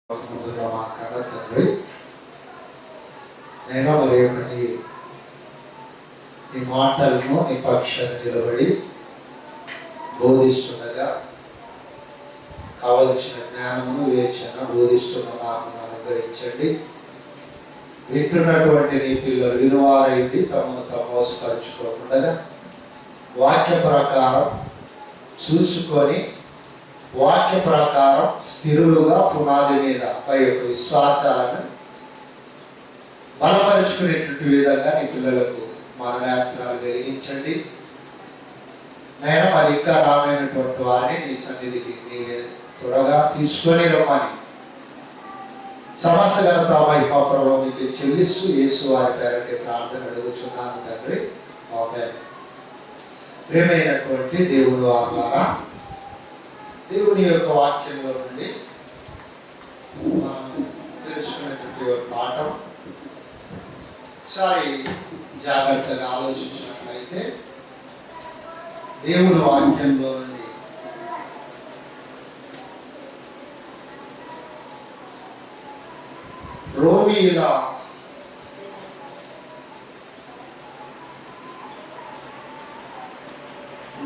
మా కన్న తండ్రి, నేను మరి నీ మాటలను నీ పక్షాన్ని నిలబడి బోధిస్తుండగా కావలసిన జ్ఞానమును వివేచన బోధిస్తున్న నాకు అనుగ్రహించండి. వింటున్నటువంటి నీ పిల్లలు వినువారైంది తమను తాము మోసపరుచుకోకుండా వాక్య ప్రకారం చూసుకొని వాక్య ప్రకారం స్థిరులుగా పునాది మీద పై యొక్క విశ్వాసాలను బలపరుచుకునేటువంటి విధంగా నీ పిల్లలకు మనోనేత్రాలు వెలిగించండి. నేను మరి ఇంకా రామైనటువంటి వారిని నీ సన్నిధికి నీవే త్వరగా తీసుకొని రమ్మని సమస్త ఘనత మహిమ ప్రభావం నీకు చెల్లిస్తూ యేసు వారి పేరుకి ప్రార్థన అడుగుచున్నాను తండ్రి. ఆమేన్. ప్రియమైనటువంటి దేవుని వారలారా, దేవుని యొక్క వాక్యంలో నుండి మనం తెలుసుకునేటువంటి పాఠం ఒకసారి జాగ్రత్తగా ఆలోచించినట్లయితే దేవుని వాక్యంలో నుండి రోమీయుల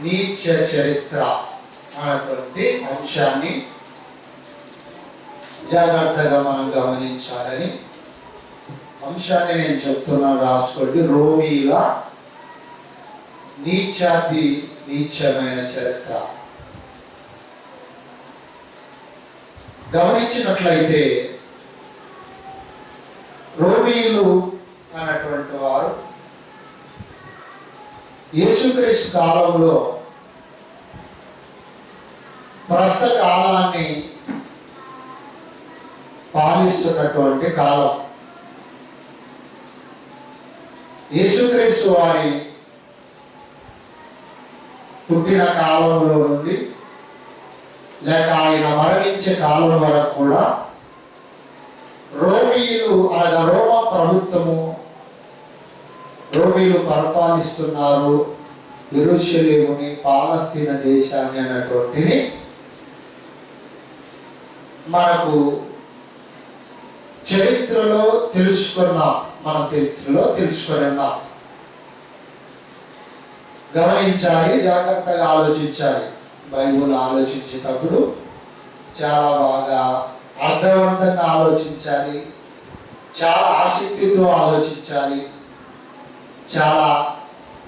నీచ చరిత్ర అనేటువంటి అంశాన్ని జాగ్రత్తగా మనం గమనించాలని అంశాన్ని నేను చెప్తున్నాను, రాసుకోండి. రోమీయుల నీచాతి నీచమైన చరిత్ర. గమనించినట్లయితే రోమీయులు అన్నటువంటి వారు యేసుక్రీస్తు కాలంలో ప్రస్తుత కాలాన్ని పాలిస్తున్నటువంటి కాలం. యేసుక్రీస్తు వారి పుట్టిన కాలంలో నుండి లేక ఆయన మరణించే కాలం వరకు కూడా రోమీయులు అనగా రోమా ప్రభుత్వము రోమీయులు పరిపాలిస్తున్నారు యెరూషలేముని, పాలస్తీనా దేశాన్ని అన్నటువంటిది మనకు చరిత్రలో తెలుసుకున్నాం. మన చరిత్రలో తెలుసుకొని ఉన్నాం. గమనించాలి, జాగ్రత్తగా ఆలోచించాలి. బైబుల్ ఆలోచించేటప్పుడు చాలా బాగా అర్థవంతంగా ఆలోచించాలి, చాలా ఆసక్తితో ఆలోచించాలి, చాలా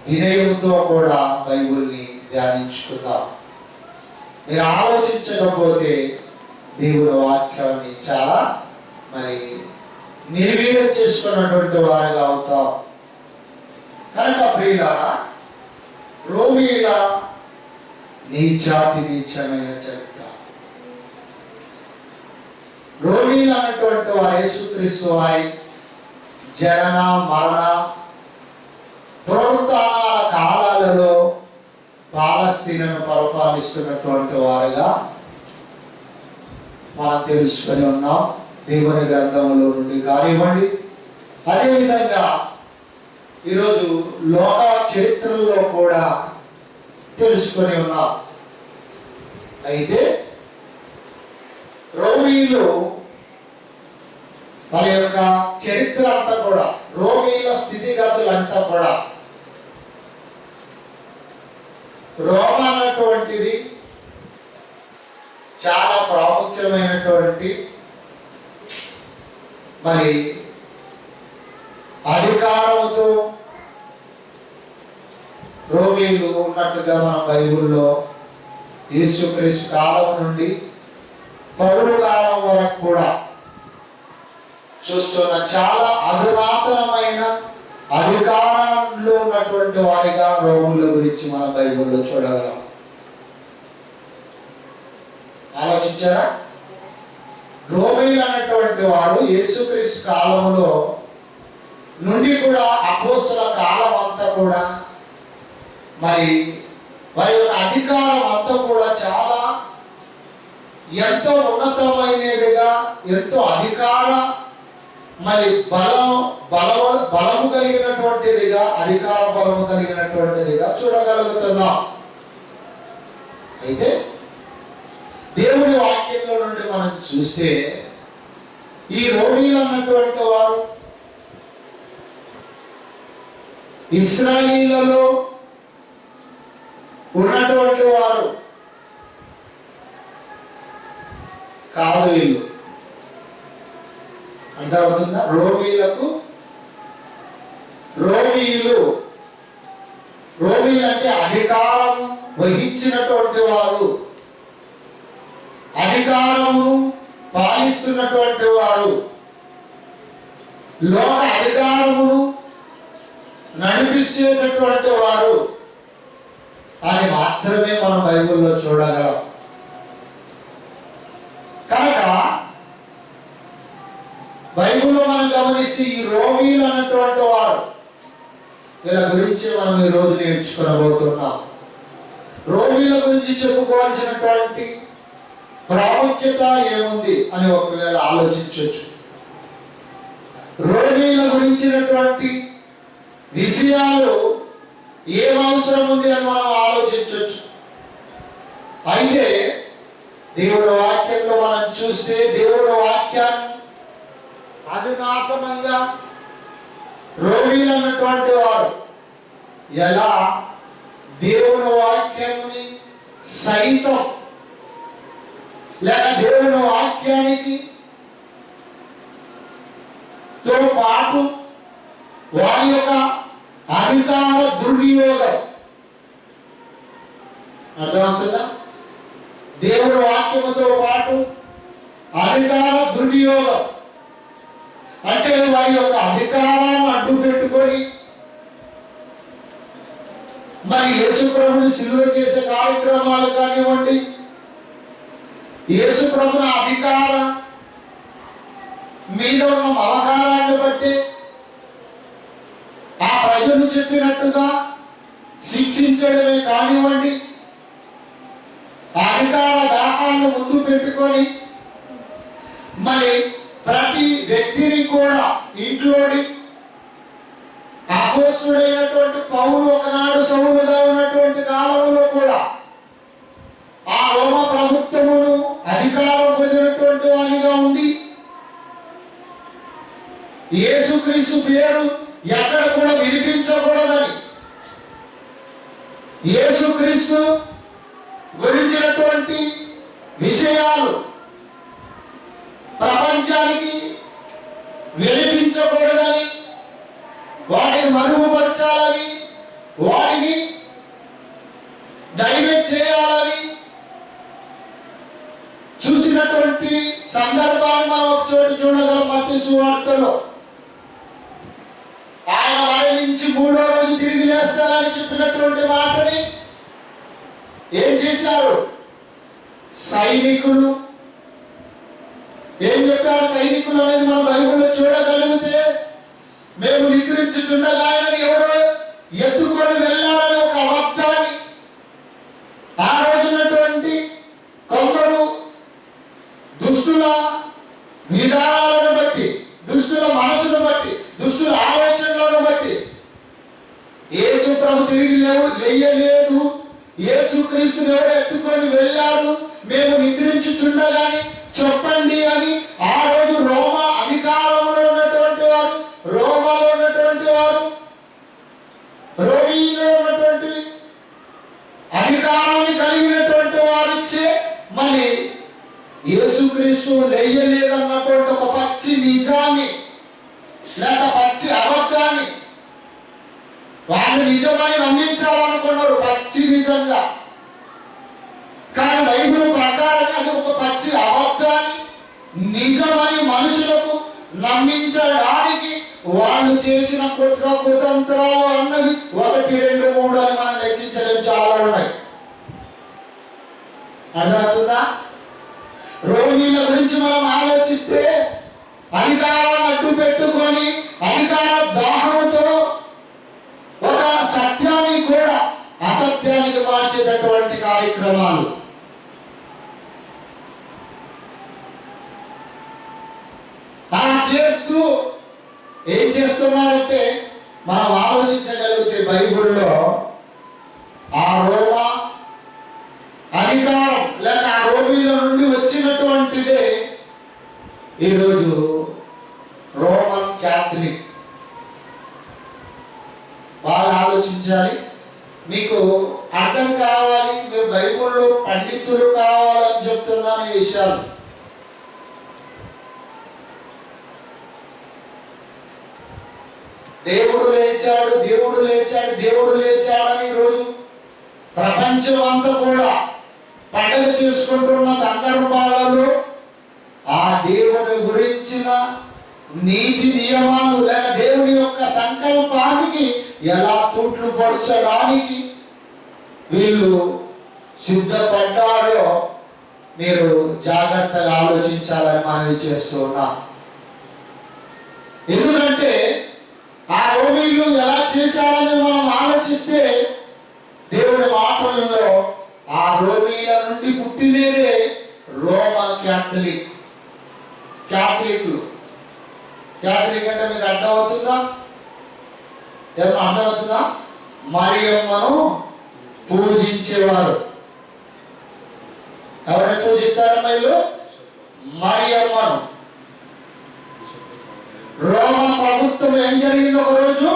వినయంతో కూడా బైబుల్ని ధ్యానించుకుందాం. మీరు ఆలోచించకపోతే దేవుని వాక్యాన్ని చాలా నిర్వీర్యం చేసుకున్నటువంటి వారిగా అవుతాం. కనుక ప్రియులారా, రోమీయుల నీచాతి నీచమైన చరిత్ర. రోమీయులు అన్నటువంటి వారు యేసుక్రీస్తు వారి జనన మరణ పునరుత్థానాల కాలాలలో పాలస్తీనాను పరిపాలిస్తున్నటువంటి వారుగా మనం తెలుసుకొని ఉన్నాం దేవుని గ్రంథంలో నుండి కానివ్వండి. అదేవిధంగా ఈరోజు లోక చరిత్రలో కూడా తెలుసుకొని ఉన్నాం. అయితే రోమీయులు వాళ్ళ యొక్క చరిత్ర అంతా కూడా, రోమీయుల స్థితిగతులంతా కూడా, రోమ అన్నటువంటిది చాలా ప్రాముఖ్యమైనటువంటి అధికారముతో రోమీయులు ఉన్నట్టుగా మన బైబిల్లో యేసుక్రీస్తు కాలం నుండి పౌలు కాలం వరకు కూడా చూస్తున్న చాలా అధునాతనమైన అధికారంలో ఉన్నటువంటి వారిగా రోముల గురించి మన బైబిల్లో చూడగలం. ఆలోచించారా? రోమీయులు అన్నటువంటి వారు యేసుక్రీస్తు కాలంలో నుండి కూడా అపోస్తల కాలం అంతా కూడా వారి యొక్క అధికారం అంతా కూడా చాలా ఎంతో ఉన్నతమైనదిగా, ఎంతో అధికార బలము కలిగినటువంటిదిగా, అధికార బలము కలిగినటువంటిదిగా చూడగలుగుతున్నాం. అయితే దేవుని వాక్యంలో నుండి మనం చూస్తే ఈ రోమీలు అన్నటువంటి వారు ఇశ్రాయేలీయులలో ఉన్నటువంటి వారు కాదు. వీళ్ళు అర్థమవుతుందా? రోమీలు అంటే అధికారం వహించినటువంటి వారు, అధికారము పాలిస్తున్నటువంటి వారు, లోక అధికారమును నడిపిస్తేటటువంటి వారు అని మాత్రమే మనం బైబిల్లో చూడగలం. కనుక బైబిల్లో మనం గమనిస్తే ఈ రోమీలు అన్నటువంటి వారు, వీళ్ళ గురించి మనం ఈ రోజు నేర్చుకోబోతున్నాం. రోమీల గురించి చెప్పుకోవాల్సినటువంటి ప్రాముఖ్యత ఏముంది అని ఒకవేళ ఆలోచించవచ్చు. రోమీల గురించినటువంటి విషయాలు ఏం అవసరం ఉంది అని మనం ఆలోచించవచ్చు. అయితే దేవుడి వాక్యంలో మనం చూస్తే దేవుడి వాక్యాన్ని అధునాతనంగా రోమీలు అన్నటువంటి వారు ఎలా దేవుని వాక్యాన్ని సైతం లేక దేవుని వాక్యానికి తో పాటు వారి యొక్క అధికార దుర్వినియోగం, అర్థమవుతుందా? దేవుని వాక్యముతో పాటు అధికార దుర్వినియోగం అంటే వారి యొక్క అధికారాన్ని అడ్డు పెట్టుకొని మరి యేసు ప్రభుని సిలువ చేసే కార్యక్రమాలు కానివ్వండి, యేసు ప్రభుని అధికార మీద ఉన్న మమకారాన్ని బట్టి ఆ ప్రజలు చెప్పినట్టుగా శిక్షించడమే కానివ్వండి, అధికార దాహాలను ముందు పెట్టుకొని మరి ప్రతి వ్యక్తిని కూడా ఇంట్లోని అపోస్తుడైనటువంటి పౌలు ఒకనాడు సౌలుగా ఉన్నటువంటి కాలంలో కూడా ఆ రోమ ప్రభుత్వమును అధికారం పొందినటువంటి వారిగా ఉండి యేసుక్రీస్తు పేరు ఎక్కడ కూడా వినిపించకూడదని, యేసుక్రీస్తు గురించినటువంటి విషయాలు ప్రపంచానికి వినిపించకూడదని, వాటిని మరుగుపరచాలని, వాటిని డైవర్ట్ చేయాలని చూసినటువంటి సందర్భాన్ని మనం ఒక చోటు చూడగలం. మత్తయి సువార్తలో ఆయన మరణించి 3వ రోజు తిరిగి లేస్తారని చెప్పినటువంటి మాటని ఏం చేశారు సైనికులు? ఏం చెప్పారు సైనికులు అనేది మనం బైబిల్లో చూడగలిగితే, మేము నిద్రించుచుండగా ఆయనని ఎవరో ఎత్తుకొని వెళ్ళాలని ఒక అబద్ధాన్ని ఆ రోజున్నటువంటి కొందరు దుష్టుల విధానాలను బట్టి, దుష్టుల మనసును బట్టి, దుష్టుల ఆలోచనలను బట్టి యేసు ప్రభు తిరిగి లేయలేదు, యేసు క్రీస్తుని ఎవరు ఎత్తుకొని వెళ్ళారు, మేము నిద్రించుచుండగాని చెప్పండి అని ఆ రోజు రోమా అధికారంలో ఉన్నటువంటి వారు, రోమాలో ఉన్నటువంటి వారు, రోమీలో ఉన్నటువంటి అధికారాన్ని కలిగినటువంటి వారిచ్చే మరి యేసుక్రీస్తు లేయలేదన్నటువంటి ఒక పచ్చి నిజాన్ని లేక పచ్చి అబద్ధాన్ని వాళ్ళు నిజమని నమ్మించాలనుకున్నారు, పచ్చి నిజంగా. కానీ బైబిల్ ప్రకారంగా అది ఒక పచ్చి అబద్ధాన్ని నిజమని మనుషులకు నమ్మించడానికి వాళ్ళు చేసిన కుట్ర కుతంత్రాలు అన్నవి 1, 2, 3 అని మనం లెక్కించడం చాలా ఉన్నాయి. అర్థమవుతుందా? రోమీల గురించి మనం ఆలోచిస్తే అధికారాన్ని అడ్డు పెట్టుకొని అధికార దాహంతో ఒక సత్యాన్ని కూడా అసత్యానికి మార్చేటటువంటి కార్యక్రమాలు. అలా చేస్తూ ఏం చేస్తున్నారంటే మనం ఆలోచించగలిగితే బైబిల్లో ఆ రోమా అధికారం లేక ఆ రోమీల నుండి వచ్చినటువంటిదే ఈ ఈరోజు రోమన్ క్యాథలిక్. బాగా ఆలోచించాలి, మీకు అర్థం కావాలి, మీరు బైబిల్లో పండితులు కావాలని చెప్తున్నాను ఈ విషయాలు. దేవుడు లేచాడు, దేవుడు లేచాడు, దేవుడు లేచాడని ఈరోజు ప్రపంచం అంతా కూడా పండుగ చేసుకుంటున్న సందర్భాలలో ఆ దేవుని గురించిన నీతి నియమాలు లేక దేవుని యొక్క సంకల్పానికి ఎలా తూట్లు పరచడానికి వీళ్ళు సిద్ధపడ్డారో మీరు జాగ్రత్తగా ఆలోచించాలని మనవి చేస్తూ ఉన్నా. ఎందుకంటే ఆ రోమీలు ఎలా చేశారని మనం ఆలోచిస్తే దేవుడి మాటలలో ఆ రోమీల నుండి పుట్టినదే రోమా క్యాథలిక్. క్యాథలిక్లు, క్యాథలిక్ అంటే మీకు అర్థమవుతుందా? ఏమన్నా అర్థమవుతుందా? మరియమ్మను పూజించేవారు. ఎవరిని పూజిస్తారమ్మా వీళ్ళు? మరియమ్మను. రోమా ప్రభుత్వం ఏం జరిగింది? ఒక రోజు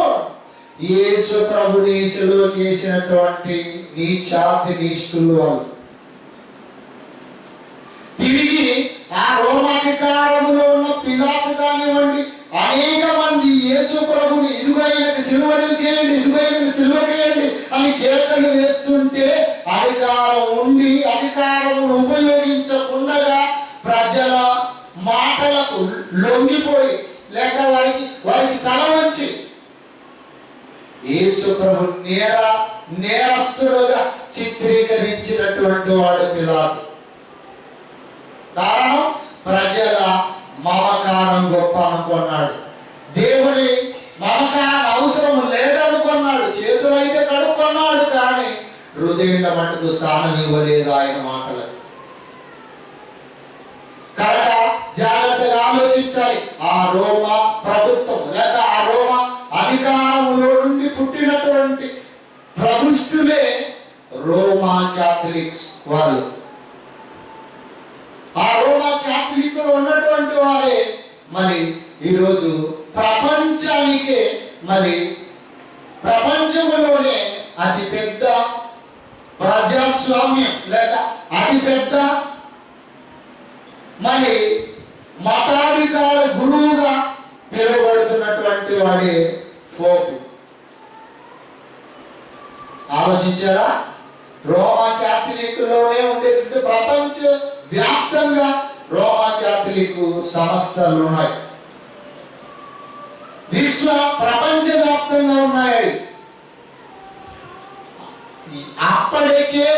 యేసు ప్రభుని సిలువకి వేసినటువంటి నీచాతి నీష్టులు వాళ్ళు తిరిగి ఆ రోమాధికారంలో ఉన్న పిలాతు కానివ్వండి, అనేక మంది యేసు ప్రభుని ఇదిగోయినకి సిలువకేయండి, ఇదిగోయినకి సిలువకేయండి అని కేకలు వేస్తుంటే అధికారం ఉండి అధికారం ఉపయోగించకుండా ప్రజల మాటలకు లొంగిపోయి లేక వారికి తల వంచి యేసు ప్రభు నేరస్తుడుగా చిత్రీకరించినటువంటి వాడు పిలాతు. కారణం ప్రజల మమకారం గొప్ప అనుకున్నాడు, దేవుడి మమకారం అవసరం లేదనుకున్నాడు. చేతులు అయితే కడుక్కున్నాడు, కానీ హృదయంలో మటుకు స్థానం ఇవ్వలేదు ఆయన మాటలకు. కనుక జాగ్రత్తగా ఆలోచించాలి. ఆ రోమా ప్రభుత్వం లేక ఆ రోమా అధికారంలో నుండి పుట్టినటువంటి ప్రభుష్టులే రోమా క్యాథలిక్స్ వాళ్ళు. ఆ రోమా క్యాథలిక్ లో ఉన్నటువంటి వారే మరి ఈరోజు ప్రపంచానికే మరి ప్రపంచంలోనే అతి పెద్ద ప్రజాస్వామ్యం లేక అతి పెద్ద మరి మతాధికార గురువుగా పిలువబడుతున్నటువంటి వాడే పోపు. ఆలోచించారా? రోమా క్యాథలిక్ లోనే ఉండేటువంటి ప్రపంచ వ్యాప్తంగా రోమా క్యాథలిక్ సంస్థలు ఉన్నాయి, ప్రపంచ వ్యాప్తంగా ఉన్నాయి. అప్పటికే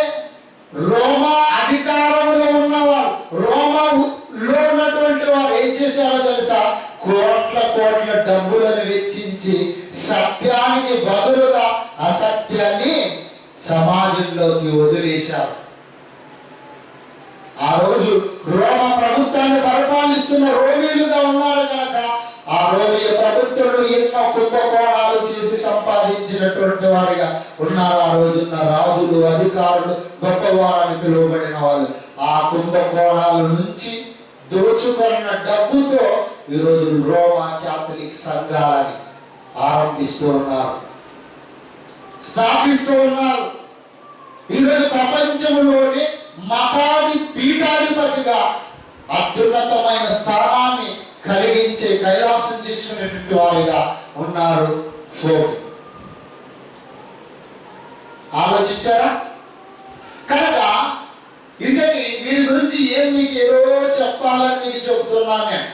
రోమా అధికారంలో ఉన్నవారు, రోమాలో ఉన్నటువంటి వారు ఏం చేశారో తెలుసా? కోట్ల కోట్ల డబ్బులను వెచ్చించి సత్యానికి బదులుగా అసత్యాన్ని సమాజంలోకి వదిలేశారు. ఆ రోజు రోమా ప్రభుత్వాన్ని పరిపాలిస్తున్న రోమీలుగా ఉన్నారు కనుక ఆ రోమీయ ప్రభుత్వంలో ఎన్నో కుంభకోణాలు చేసి సంపాదించినటువంటి వారిగా ఉన్నారు. ఆ రోజున్న రాజులు, అధికారులు, గొప్పవారని పిలువబడిన వాళ్ళు ఆ కుంభకోణాల నుంచి దోచుకున్న డబ్బుతో ఈరోజు రోమా క్యాథలిక్ సంఘాలని ఆరంభిస్తూ ఉన్నారు, స్థాపిస్తూ ఉన్నారు. ఈరోజు ప్రపంచంలోనే మతాది పీఠాధిపతిగా అత్యున్నతమైన స్థానాన్ని కలిగించే కైలాసం చేసుకునేటువంటి వారిగా ఉన్నారు పోప్. ఆలోచించారా? కనుక ఇంతకీ వీరి గురించి మీకు ఏదో చెప్పాలని మీకు చెబుతున్నాను నేను.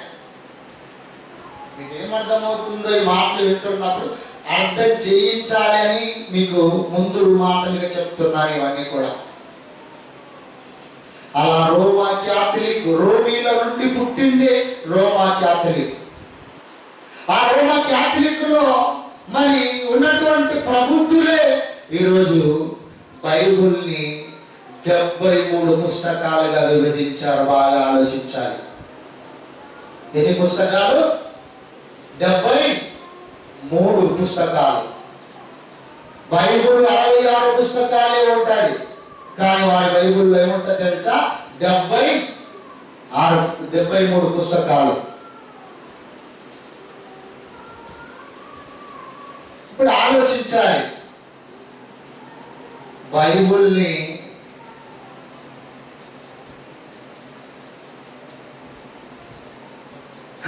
మీకు ఏమర్థమవుతుందో ఈ మాటలు వింటున్నప్పుడు అర్థం చేయించాలి అని మీకు ముందు మాటలుగా చెప్తున్నాను ఇవన్నీ కూడా. అలా రోమా క్యాథలిక్, రోమీల నుండి పుట్టిందే రోమా క్యాథలిక్. ఆ రోమా క్యాథలిక్ లో మరి ఉన్నటువంటి ప్రబుద్ధులే ఈరోజు బైబిల్ని 73 పుస్తకాలుగా విభజించారు. బాగా ఆలోచించాలి. ఎన్ని పుస్తకాలు? 73 పుస్తకాలు. బైబిల్ 66 పుస్తకాలే ఉంటాయి, కానీ వారి బైబిల్లో ఏముంటుంది తెలుసా? 73 పుస్తకాలు. ఆలోచించాలి. బైబుల్ని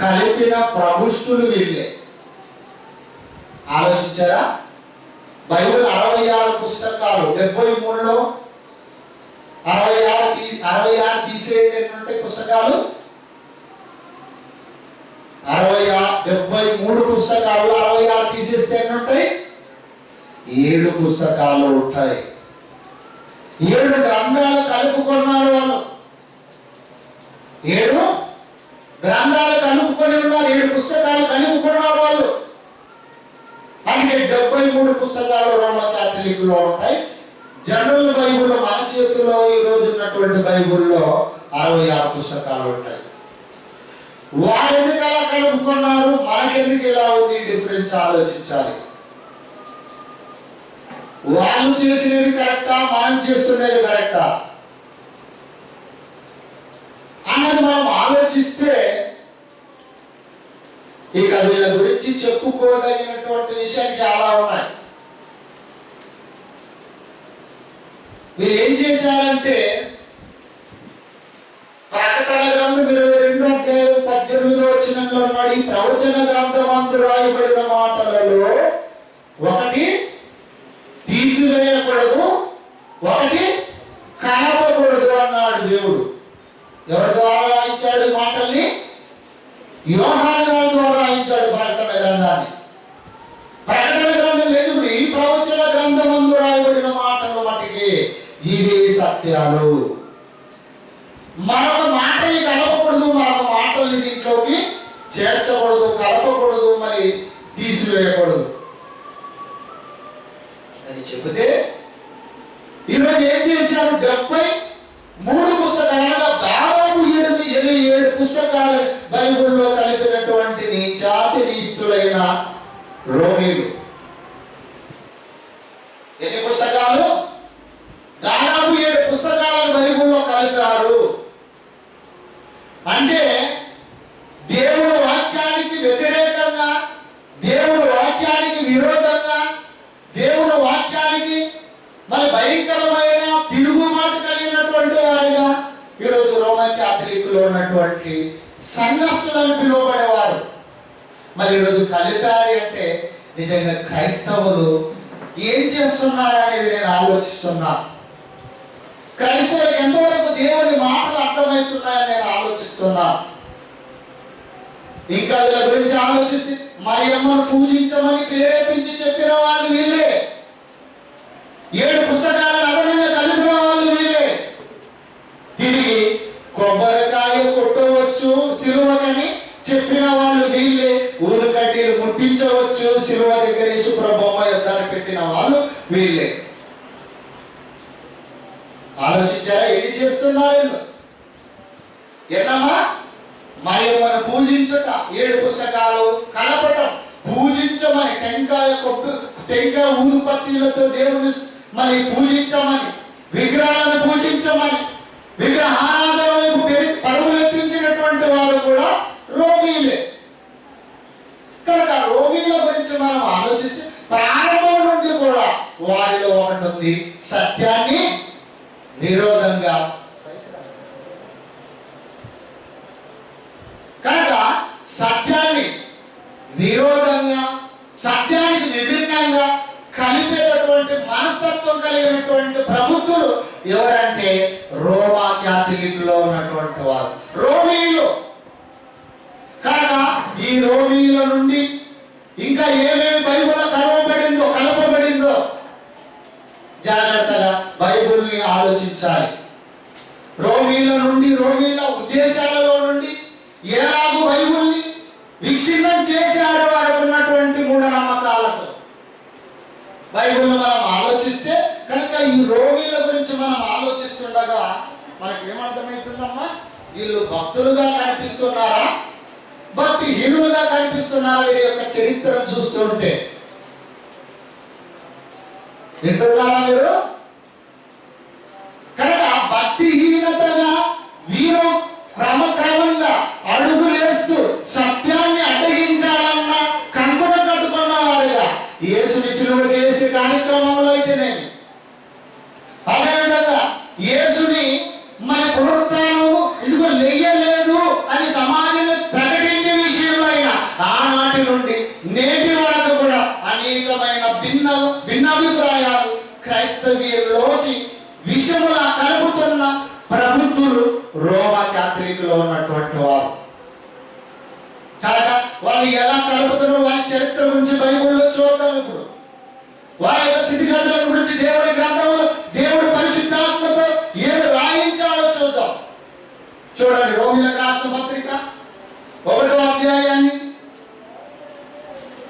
కలిపిన ప్రభుష్ఠులు వీళ్ళే. ఆలోచించారా? బైబిల్ 66 పుస్తకాలు, 73లో 66 తీసేటటువంటి పుస్తకాలు, 73 పుస్తకాలు, 66 తీసేస్తే ఎన్ని ఉంటాయి? 7 పుస్తకాలు ఉంటాయి. 7 గ్రంథాలు కలుపుకున్నారు వాళ్ళు. 7 గ్రంథాలు కలుపుకొని ఉన్నారు. 7 పుస్తకాలు కలుపుకున్నారు వాళ్ళు. అందుకే 73 పుస్తకాలు రోమా క్యాథలిక్లో ఉంటాయి. జనరల్ బైబుల్లో, మన చేతిలో ఈ రోజు ఉన్నటువంటి బైబుల్లో 66 పుస్తకాలు ఉంటాయి. వాళ్ళు ఎందుకు అలా కలుపుకున్నారు? మనకెందుకు ఇలా ఉంది? డిఫరెన్స్ ఆలోచించాలి. వాళ్ళు చేసినది కరెక్టా, మనం చేస్తున్నది కరెక్టా అన్నది మనం ఆలోచిస్తే ఇక వీళ్ళ గురించి చెప్పుకోదగినటువంటి విషయాలు చాలా ఉన్నాయి. వీళ్ళు ఏం చేశారంటే, ప్రకటన గ్రంథం 22:18 ఉన్నాడు. ఈ ప్రవచన గ్రంథమందు రాయబడిన మాటలలో ఒకటి తీసివేయకూడదు, ఒకటి కలపకూడదు అన్నాడు దేవుడు. ఎవరి ద్వారా రాయించాడు మాటల్ని? యోహాను గారి ద్వారా రాయించాడు ప్రకటన గ్రంథాన్ని. ప్రకటన గ్రంథం లేదు, ఈ ప్రవచన గ్రంథమందు రాయబడిన మాటలు మటుకి ఇవే సత్యాలు. మరొక మాటల్ని కలపకూడదు, మరొక మాటల్ని దీంట్లోకి చేర్చకూడదు, కలపకూడదు, మరి తీసివేయకూడదు అని చెబితే ఈరోజు ఏం చేశారు? 73 పుస్తకాలుగా దాదాపు 77 పుస్తకాలు బైబిల్లో కలిపినటువంటి నీచాతి నీచులైన రోమీలు. ఎన్ని పుస్తకాలు? దాదాపు 7 పుస్తకాలను బైబిల్లో కలిపారు. అంటే దేవుని వాక్యానికి వ్యతిరేకంగా, దేవుని వాక్యానికి విరోధంగా, దేవుని వాక్యానికి మరి భయంకరమైన తిరుగుబాటు కలిగినటువంటి వారిగా ఈరోజు రోమా క్యాథలిక్లో ఉన్నటువంటి సంఘస్థులను పిలువబడేవారు మరి ఈరోజు కలిపారు. అంటే నిజంగా క్రైస్తవులు ఏం చేస్తున్నారనేది నేను ఆలోచిస్తున్నా. క్రైస్తవులకు ఎంతవరకు దేవుని మాటలు అర్థమవుతున్నాయని నేను ఆలోచిస్తున్నా. ఇంకా వీళ్ళ గురించి ఆలోచిస్తే మరియమ్మను పూజించమని ప్రేరేపించి చెప్పిన వాళ్ళు వీళ్ళే. 7 పుస్తకాలను అదనంగా కలిపిన వాళ్ళు వీళ్ళే. తిరిగి కొబ్బరికాయ కొట్టవచ్చు సిలువకని చెప్పిన వాళ్ళు వీళ్ళే. ఊరు కడ్డీలు ముట్టించవచ్చు సిలువ దగ్గర యేసుప్రభు బొమ్మ యుద్ధాన్ని పెట్టిన వాళ్ళు వీళ్ళే. ఆలోచించారా? ఏది చేస్తున్నారు? ఎన్నమ్మా? మరియమ్మను పూజించుట, 7 పుస్తకాలు కలపటం, పూజించమని టెంకాయ ఊదుపత్తిలతో దేవుని మరి పూజించమని, విగ్రహాలను పూజించమని, విగ్రహారాధన వైపు పరుగులెత్తించినటువంటి వారు కూడా రోమీలే. కనుక రోమీల గురించి మనం ఆలోచిస్తే ప్రారంభం నుండి కూడా వారిలో ఒకటి ఉంది, సత్యాన్ని విరోధంగా. కనుక సత్యాన్ని విరోధంగా, సత్యానికి విభిన్నంగా కలిపేటటువంటి మనస్తత్వం కలిగినటువంటి ప్రభుత్వులు ఎవరంటే రోమా క్యాథలిక్లో ఉన్నటువంటి వారు, రోమీలు. కనుక ఈ రోమీల నుండి ఇంకా ఏమేమి బైబిల్ కలపబడిందో జాగ్రత్తగా బైబిల్ని ఆలోచించాలి. రోమీల నుండి, రోమీల ఉద్దేశాలలో నుండి ఎలాగూ బైబిల్ని విచ్ఛిన్నం చేశారు వారికి ఉన్నటువంటి మూఢనమ్మకాలతో. బైబిల్ని మనం ఆలోచిస్తే కనుక ఈ రోమీల గురించి మనం ఆలోచిస్తుండగా మనకి ఏమర్థమవుతుందమ్మా? వీళ్ళు భక్తులుగా కనిపిస్తున్నారా, భక్తిహీనులుగా కనిపిస్తున్నారా? వీరి యొక్క చరిత్రను చూస్తుంటే వింటున్నారా మీరు? కనుక భక్తిహీనతగా వీరు క్రమక్రమంగా అడుగులేస్తూ సత్యాన్ని అడ్డగించాలన్న కంకణ కట్టుకున్న వారుగా యేసుని సిలువ వేసి నేటి వరకు కూడా అనేకమైన భిన్నాభిప్రాయాలు క్రైస్తవ్యంలోకి విషములా కలుపుతున్న ప్రభుత్వులు రోమా క్యాథలిక్లో ఉన్నటువంటి వారు. కనుక వాళ్ళు ఎలా కలుపుతున్నారు వారి చరిత్ర గురించి బైబిల్లో చూద్దాం. ఇప్పుడు వారి యొక్క స్థితిగతుల గురించి దేవుడి గ్రంథంలో దేవుడు పరిశుద్ధాత్మతో ఏది రాయించాలో చూద్దాం. చూడండి, రోమీయులకు రాసిన పత్రిక 1వ అధ్యాయాన్ని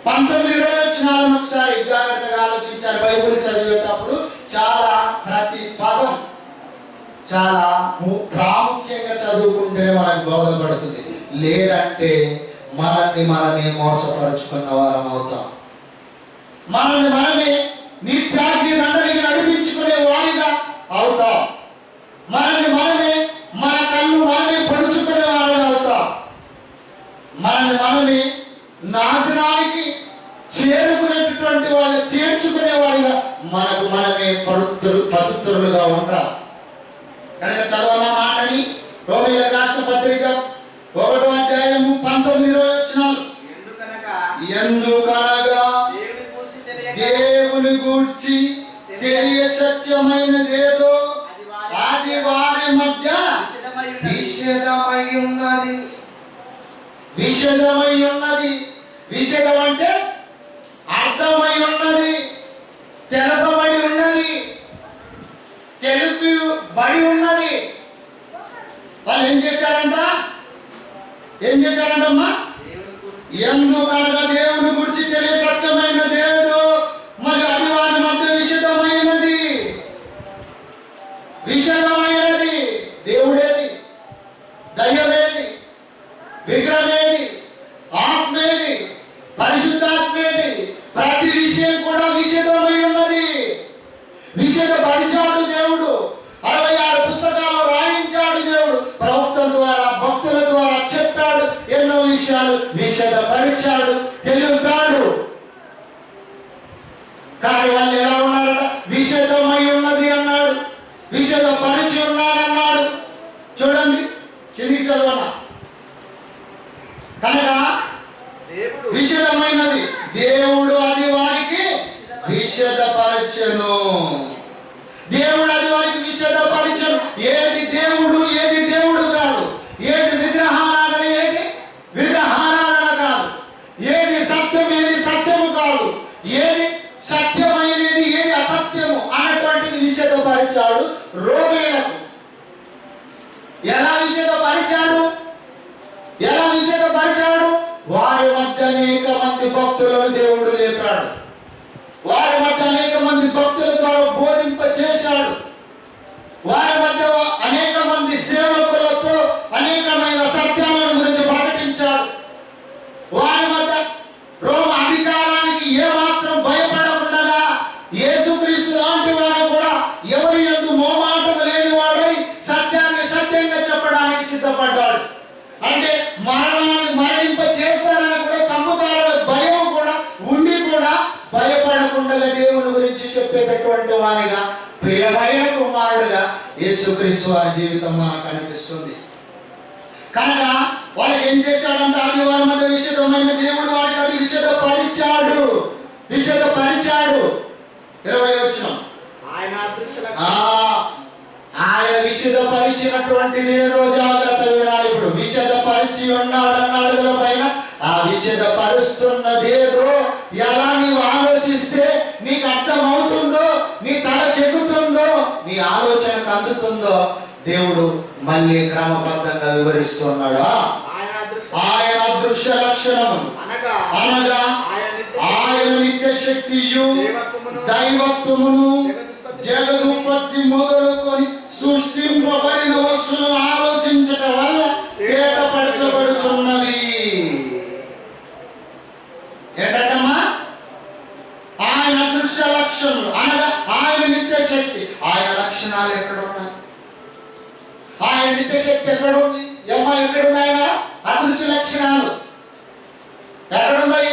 19-20 వచనాలను ఒకసారి జాగ్రత్తగా ఆలోచించాలి. బైబిల్ చదివేటప్పుడు ప్రతి పదం చాలా ప్రాముఖ్యంగా చదువుకుంటేనే మనకు బోధపడుతుంది. లేదంటే మనల్ని మనమే మోసపరుచుకున్న వారం అవుతాం. మనల్ని మనమే నిత్యాగ్ని దండనికి నడిపించుకునే వారిగా అవుతాం. మనల్ని మనమే మన కళ్ళు మనమే పొడుచుకునే వారిగా అవుతాం. మనల్ని మనమే నాశనానికి చేరుకునేటటువంటి వాళ్ళు చేర్చుకునే వారిగా మనకు మనమే పవిత్రులుగా ఉంటాం. కనుక చదవన మాటని రోమీయులకు రాసిన పత్రిక 1వ అధ్యాయం 19-20 వచనాలు. ఎందుకనగా దేవుని గూర్చి తెలియ శక్యమైనదేదో అది వారి మధ్య విషదమై ఉన్నది. విషదమై ఉన్నది. విషదం అంటే అర్థమై ఉన్నది, తెలపబడి ఉన్నది, తెలుపబడి ఉన్నది. వాళ్ళు ఏం చేశారంటమ్మా? ఎందుకనగా దేవుని గురించి తెలియ సత్యమైనదేదో మరి అది వారి మధ్య విషదమైనది. విషదమైనది దేవుడేది, దయ్యమేది, విగ్రహమేది, ఆత్మేది, పరిశుద్ధాత్మేది, ప్రతి విషయం కూడా విషదమై ఉన్నది. విషదపరిచాడు దేవుడు. 66 పుస్తకాలు రాయించాడు దేవుడు. ప్రవక్తల ద్వారా భక్తుల ద్వారా చెప్పాడు. ఎన్నో విషయాలు విషదపరిచాడు, తెలిపాడు. కానీ వాళ్ళు ఎలా ఉన్నారట? విషదమై ఉన్నది అన్నాడు, విషదపరిచి ఉన్నారన్నాడు. చూడండి, కిందికి చదవనా. కనుక విషదమైనది దేవుడు అది వారికి విషదపరచెను. దేవుడు అది వారికి విషదపరచెను. ఏది దేవుడు, ఏది దేవుడు కాదు. ఏది విగ్రహారాధన, ఏది విగ్రహారాధన కాదు. ఏది సత్యం, ఏది సత్యము కాదు. ఏది సత్యమైనది, ఏది అసత్యము అన్నటువంటిది విషదపరిచాడు రోమీయులకు. ఎలా విషదపరిచాడు? ఎలా విషదపరిచాడు? వారి మధ్య అనేక మంది భక్తులను దేవుడు లేపాడు. వారి మధ్య అనేక మంది భక్తుల ద్వారా బోధింప చేశాడు. వారి మధ్య అనేక మంది సేవకులతో అనేకమైన సత్యాలను గురించి ప్రకటించాడు. వారి మధ్య రోమ అధికారానికి ఏమాత్రం భయపడకుండా యేసుక్రీస్తు లాంటి వారు కూడా ఎవరి యందు మోమాటం లేని వాడై సత్యాన్ని సత్యంగా చెప్పడానికి సిద్ధపడ్డాడు. అంటే మరణాన్ని మరణింప చేస్తారని కూడా, చంపుతారని భయం కూడా ఉండి కూడా భయపడకుండా దేవుని గురించి చెప్పేటటువంటి వారిగా, ప్రియమైన కుమారుడుగా యేసుక్రీస్తు వారి జీవితం మనకు కనిపిస్తుంది. కనుక వాళ్ళకి ఏం చేశాడంటే అది వారి మధ్య విషదమైన దేవుడు వారికి అది విషదపరిచాడు. 20 వచనం. ఆయన విషదపరిచినటువంటిది ఏదో జాగ్రత్త వినాలి. ఇప్పుడు విషదపరిచి ఉన్నాడు అన్నాడు కదా పైన. ఆ విషదపరుస్తున్నదేదో ఎలా నీవు ఆలోచిస్తే నీకు అర్థమవుతుందో, నీ తలకెక్కుతుందో, నీ ఆలోచనకు అందుతుందో దేవుడు మళ్ళీ క్రమబద్ధంగా వివరిస్తున్నాడు. ఆయన అదృశ్య లక్షణం అనగా ఆయన నిత్య శక్తియు దైవత్వమును జగదుత్పత్తి మొదలుకొని సృష్టింపబడిన వస్తువులను ఆలోచించటం వల్ల తేటపరచబడుచున్నవి. ఏంటమ్మా? ఆయన అదృశ్య లక్షణం అనగా ఆయన నిత్య శక్తి. ఆయన లక్షణాలు ఎక్కడ ఉన్నాయి? ఆయన నిత్య శక్తి ఎక్కడ ఉంది? ఎక్కడుంది ఆయన అదృశ్య లక్షణాలు? ఎక్కడున్నాయి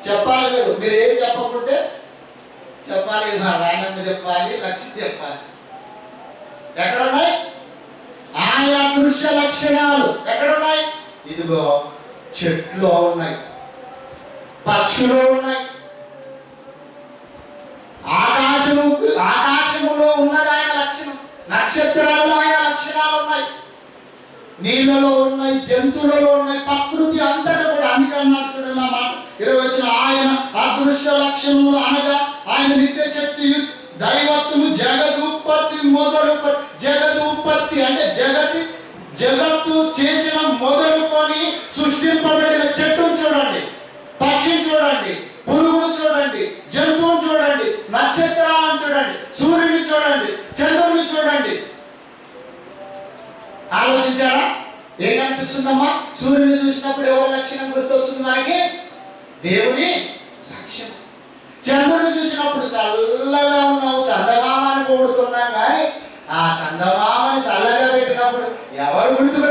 చెప్పాలి. మీరు ఏం చెప్పకుంటే చెప్పాలి, రాయనమ్మ చెప్పాలి, లక్ష్యం చెప్పాలి. ఎక్కడున్నాయి ఆయన అదృశ్య లక్షణాలు? ఎక్కడున్నాయి? ఇదిగో చెట్లు ఉన్నాయి. పక్షులు ఉన్నాయి, ఆకాశములో ఉన్నది ఆయన లక్షణం, నక్షత్రాలలో ఆయన లక్షణాలు ఉన్నాయి, నీళ్ళలో ఉన్నాయి, జంతువులలో ఉన్నాయి, ప్రకృతి అంతటా కూడా అందుకన్నాడు చూడండి నా మాట 20 ఆయన అదృశ్య లక్షణములు అనగా ఆయన నిత్య శక్తి, దైవత్వము, జగదుత్పత్తి జగదుత్పత్తి అంటే జగత్తు చేసిన మొదలుకొని సృష్టింపబడిన చెట్టును చూడండి, పక్షిని చూడండి, పురుగును చూడండి, జంతువును చూడండి, నక్షత్రాలను చూడండి, సూర్యుని చూడండి, చంద్రుని చూడండి. ఆలోచించారా? ఏం కనిపిస్తుందమ్మా? సూర్యుని చూసినప్పుడు ఎవరి లక్షణం గుర్తొస్తుంది మనకి? దేవుని లక్షణం. చంద్రుని చూసినప్పుడు చల్లగా ఉన్నావు, చందమామని పొగుడుతున్నాం, కానీ ఆ చందమామని చల్లగా పెట్టినప్పుడు ఎవరు గుర్తుకు